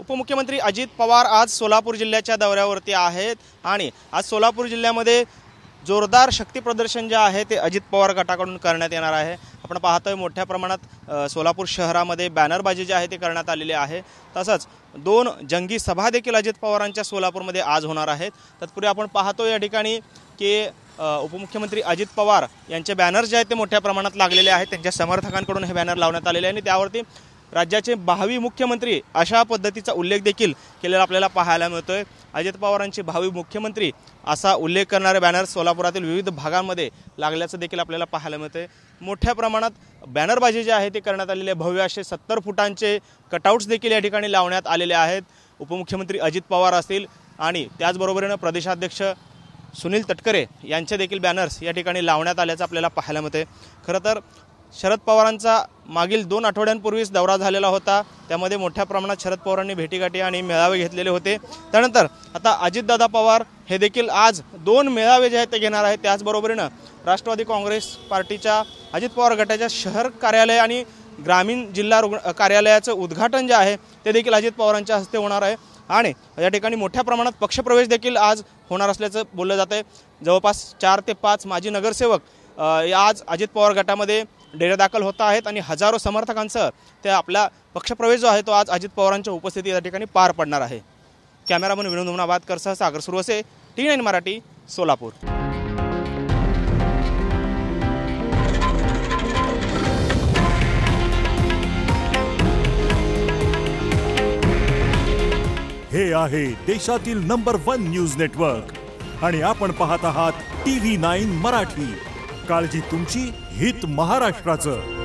उपमुख्यमंत्री अजित पवार आज सोलापूर जिल्ह्याच्या दौऱ्यावरती आहेत आणि आज सोलापूर जिल्ह्यामध्ये जोरदार शक्ती प्रदर्शन जे आहे ते अजित पवार गटाकडून करण्यात येणार आहे। आपण पाहतोय मोठ्या प्रमाणात सोलापूर शहरामध्ये बॅनरबाजी जी आहे ते करण्यात आलेली आहे। तसंच 2 जंगी सभा देखील अजित पवारांच्या सोलापूरमध्ये आज होणार आहेत। तत्पूर्वी आपण पाहतोय या ठिकाणी की उपमुख्यमंत्री अजित पवार यांचे बॅनर जे आहेत ते मोठ्या प्रमाणात लागलेले आहेत। त्यांच्या समर्थकांकडून हे बॅनर लावण्यात आलेले आहे आणि त्यावरती राज्याचे भावी मुख्यमंत्री अशा पद्धतीचा उल्लेख देखील केलेला आपल्याला पाहायला मिळतोय। अजित पवारांचे भावी मुख्यमंत्री असा उल्लेख करणारे बॅनर सोलापुरातील विविध भागांमध्ये लागल्याचं देखील आपल्याला पाहायला मिळतंय। मोठ्या प्रमाणात बॅनरबाजी जी आहे ती करण्यात आलेली आहे। भव्य असे 70 फुटांचे कटआउट्स देखील या ठिकाणी लावण्यात आलेले आहेत। उपमुख्यमंत्री अजित पवार असतील आणि त्याचबरोबरीने प्रदेशाध्यक्ष सुनील तटकरे यांचे देखील बॅनर्स या ठिकाणी लावण्यात आल्याचं आपल्याला पाहायला मिळतंय। खरं तर शरद पवारांचा मागील 2 आठवड्यांपूर्वीच दौरा झालेला होता। त्यामध्ये मोठ्या प्रमाणात शरद पवारांनी भेटीगाठी आणि मेळावे घेतलेले होते। त्यानंतर आता अजितदादा पवार हे देखील आज 2 मेळावे जे आहेत ते घेणार आहेत। त्याचबरोबरीने राष्ट्रवादी काँग्रेस पार्टीच्या अजित पवार गटाच्या शहर कार्यालय आणि ग्रामीण जिल्हा कार्यालयाचं उद्घाटन जे आहे ते देखील अजित पवारांच्या हस्ते होणार आहे आणि या ठिकाणी मोठ्या प्रमाणात पक्षप्रवेश देखील आज होणार असल्याचं बोललं जातं आहे। जवळपास 4 ते 5 माजी नगरसेवक आज अजित पवार गटामध्ये डेरेदाखल होत आहेत आणि हजारो समर्थकांसह ते आपला पक्षप्रवेश जो आहे तो आज अजित पवारांच्या उपस्थितीत या ठिकाणी पार पडणार आहे। कॅमेरामन विनोद हुमनाबादकरसह सागर सुरवसे, T9 मराठी, सोलापूर। हे आहे देशातील नंबर 1 न्यूज नेटवर्क आणि आपण पाहत आहात TV9 मराठी। काळजी तुमची, हित महाराष्ट्राचं।